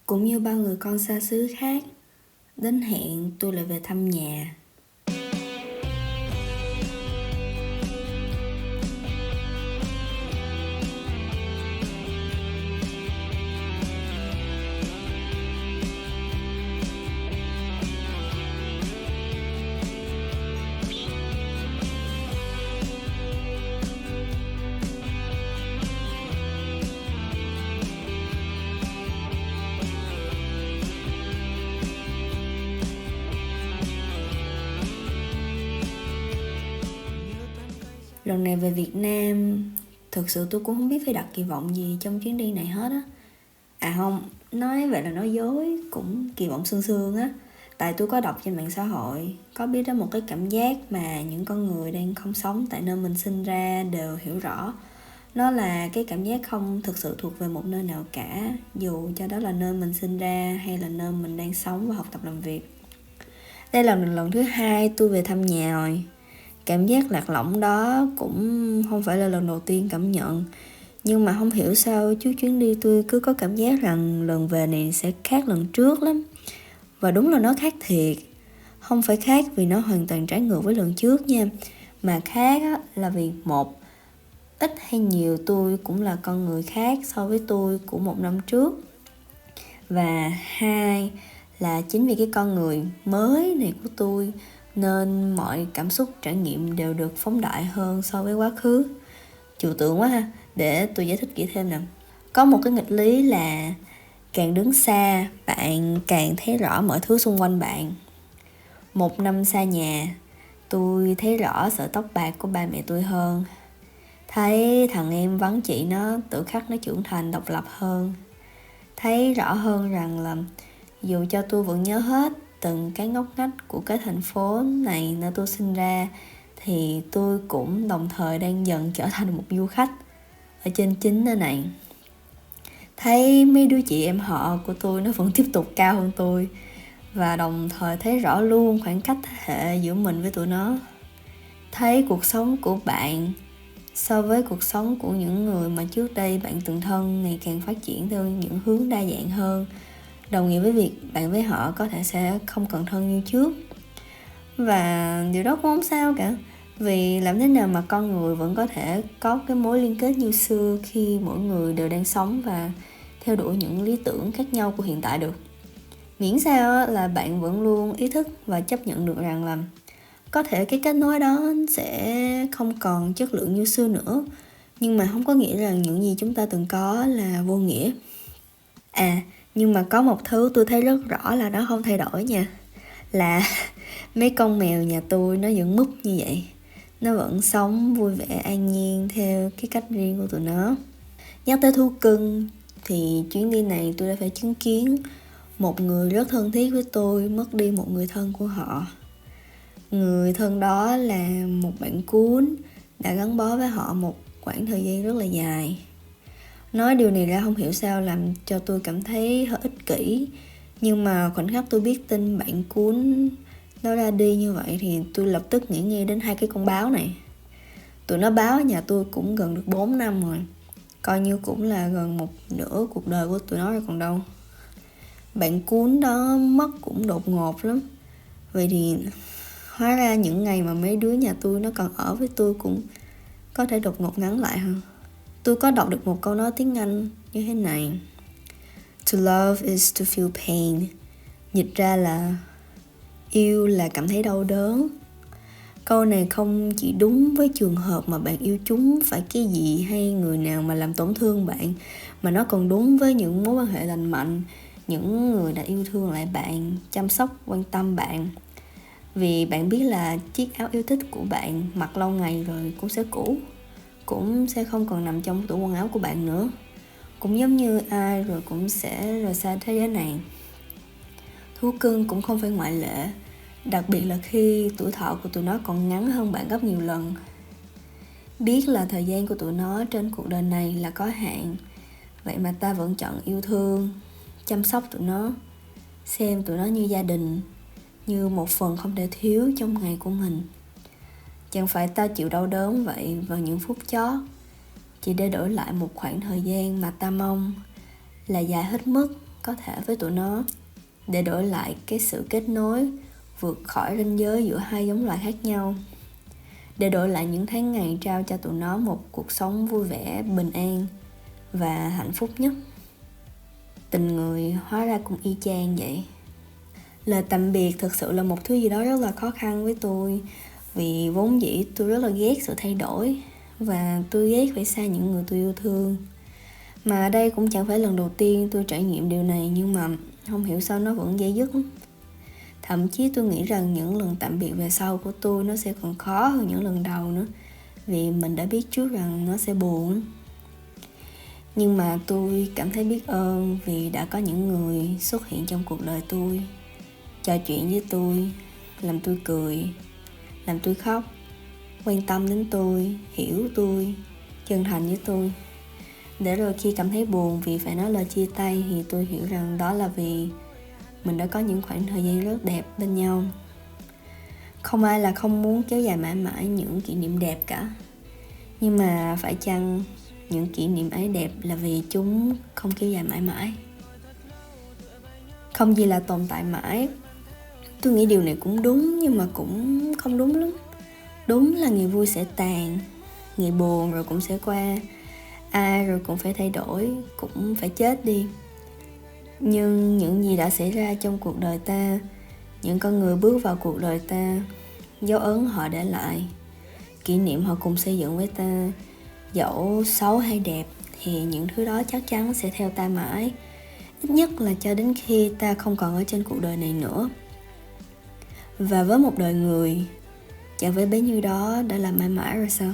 Cũng như bao người con xa xứ khác, đến hẹn tôi lại về thăm nhà. Lần này về Việt Nam, thực sự tôi cũng không biết phải đặt kỳ vọng gì trong chuyến đi này hết á. À không, nói vậy là nói dối, cũng kỳ vọng sương sương á. Tại tôi có đọc trên mạng xã hội, có biết đó một cái cảm giác mà những con người đang không sống tại nơi mình sinh ra đều hiểu rõ. Nó là cái cảm giác không thực sự thuộc về một nơi nào cả, dù cho đó là nơi mình sinh ra hay là nơi mình đang sống và học tập làm việc. Đây là lần thứ 2 tôi về thăm nhà rồi. Cảm giác lạc lõng đó cũng không phải là lần đầu tiên cảm nhận. Nhưng mà không hiểu sao trước chuyến đi tôi cứ có cảm giác rằng lần về này sẽ khác lần trước lắm. Và đúng là nó khác thiệt. Không phải khác vì nó hoàn toàn trái ngược với lần trước nha. Mà khác là vì một, ít hay nhiều tôi cũng là con người khác so với tôi của một năm trước. Và hai là chính vì cái con người mới này của tôi nên mọi cảm xúc trải nghiệm đều được phóng đại hơn so với quá khứ. Trừu tượng quá ha, để tôi giải thích kỹ thêm nè. Có một cái nghịch lý là càng đứng xa, bạn càng thấy rõ mọi thứ xung quanh bạn. Một năm xa nhà, tôi thấy rõ sợi tóc bạc của ba mẹ tôi hơn. Thấy thằng em vắng chị nó tự khắc nó trưởng thành độc lập hơn. Thấy rõ hơn rằng là dù cho tôi vẫn nhớ hết từng cái ngóc ngách của cái thành phố này nơi tôi sinh ra, thì tôi cũng đồng thời đang dần trở thành một du khách ở trên chính nơi này. Thấy mấy đứa chị em họ của tôi nó vẫn tiếp tục cao hơn tôi, và đồng thời thấy rõ luôn khoảng cách thế hệ giữa mình với tụi nó. Thấy cuộc sống của bạn so với cuộc sống của những người mà trước đây bạn từng thân ngày càng phát triển theo những hướng đa dạng hơn, đồng nghĩa với việc bạn với họ có thể sẽ không còn thân như trước. Và điều đó cũng không sao cả, vì làm thế nào mà con người vẫn có thể có cái mối liên kết như xưa khi mỗi người đều đang sống và theo đuổi những lý tưởng khác nhau của hiện tại được. Miễn sao là bạn vẫn luôn ý thức và chấp nhận được rằng là có thể cái kết nối đó sẽ không còn chất lượng như xưa nữa, nhưng mà không có nghĩa rằng những gì chúng ta từng có là vô nghĩa. À, nhưng mà có một thứ tôi thấy rất rõ là nó không thay đổi nha. Là mấy con mèo nhà tôi nó vẫn múp như vậy. Nó vẫn sống vui vẻ an nhiên theo cái cách riêng của tụi nó. Nhắc tới thú cưng thì chuyến đi này tôi đã phải chứng kiến một người rất thân thiết với tôi mất đi một người thân của họ. Người thân đó là một bạn cún đã gắn bó với họ một khoảng thời gian rất là dài. Nói điều này ra không hiểu sao làm cho tôi cảm thấy hơi ích kỷ, nhưng mà khoảnh khắc tôi biết tin bạn cún nó ra đi như vậy thì tôi lập tức nghĩ ngay đến hai cái con báo này. Tụi nó báo ở nhà tôi cũng gần được 4 năm rồi, coi như cũng là gần một nửa cuộc đời của tụi nó rồi còn đâu. Bạn cún đó mất cũng đột ngột lắm. Vậy thì hóa ra những ngày mà mấy đứa nhà tôi nó còn ở với tôi cũng có thể đột ngột ngắn lại hơn. Tôi có đọc được một câu nói tiếng Anh như thế này: To love is to feel pain. Dịch ra là yêu là cảm thấy đau đớn. Câu này không chỉ đúng với trường hợp mà bạn yêu chúng phải cái gì hay người nào mà làm tổn thương bạn, mà nó còn đúng với những mối quan hệ lành mạnh, những người đã yêu thương lại bạn, chăm sóc, quan tâm bạn. Vì bạn biết là chiếc áo yêu thích của bạn mặc lâu ngày rồi cũng sẽ cũ, cũng sẽ không còn nằm trong tủ quần áo của bạn nữa. Cũng giống như ai rồi cũng sẽ rời xa thế giới này. Thú cưng cũng không phải ngoại lệ, đặc biệt là khi tuổi thọ của tụi nó còn ngắn hơn bạn gấp nhiều lần. Biết là thời gian của tụi nó trên cuộc đời này là có hạn, vậy mà ta vẫn chọn yêu thương, chăm sóc tụi nó, xem tụi nó như gia đình, như một phần không thể thiếu trong ngày của mình. Chẳng phải ta chịu đau đớn vậy vào những phút chót, chỉ để đổi lại một khoảng thời gian mà ta mong là dài hết mức, có thể với tụi nó, để đổi lại cái sự kết nối vượt khỏi ranh giới giữa hai giống loài khác nhau, để đổi lại những tháng ngày trao cho tụi nó một cuộc sống vui vẻ, bình an và hạnh phúc nhất. Tình người hóa ra cũng y chang vậy. Lời tạm biệt thực sự là một thứ gì đó rất là khó khăn với tôi, vì vốn dĩ tôi rất là ghét sự thay đổi, và tôi ghét phải xa những người tôi yêu thương. Mà đây cũng chẳng phải lần đầu tiên tôi trải nghiệm điều này, nhưng mà không hiểu sao nó vẫn dai dứt. Thậm chí tôi nghĩ rằng những lần tạm biệt về sau của tôi nó sẽ còn khó hơn những lần đầu nữa, vì mình đã biết trước rằng nó sẽ buồn. Nhưng mà tôi cảm thấy biết ơn vì đã có những người xuất hiện trong cuộc đời tôi, trò chuyện với tôi, làm tôi cười, làm tôi khóc, quan tâm đến tôi, hiểu tôi, chân thành với tôi. Để rồi khi cảm thấy buồn vì phải nói lời chia tay thì tôi hiểu rằng đó là vì mình đã có những khoảng thời gian rất đẹp bên nhau. Không ai là không muốn kéo dài mãi mãi những kỷ niệm đẹp cả, nhưng mà phải chăng những kỷ niệm ấy đẹp là vì chúng không kéo dài mãi mãi? Không gì là tồn tại mãi. Tôi nghĩ điều này cũng đúng, nhưng mà cũng không đúng lắm. Đúng là ngày vui sẽ tàn, ngày buồn rồi cũng sẽ qua, ai rồi cũng phải thay đổi, cũng phải chết đi. Nhưng những gì đã xảy ra trong cuộc đời ta, những con người bước vào cuộc đời ta, dấu ấn họ để lại, kỷ niệm họ cùng xây dựng với ta, dẫu xấu hay đẹp thì những thứ đó chắc chắn sẽ theo ta mãi, ít nhất là cho đến khi ta không còn ở trên cuộc đời này nữa. Và với một đời người, chẳng phải bấy nhiêu đó đã là mãi mãi rồi sao?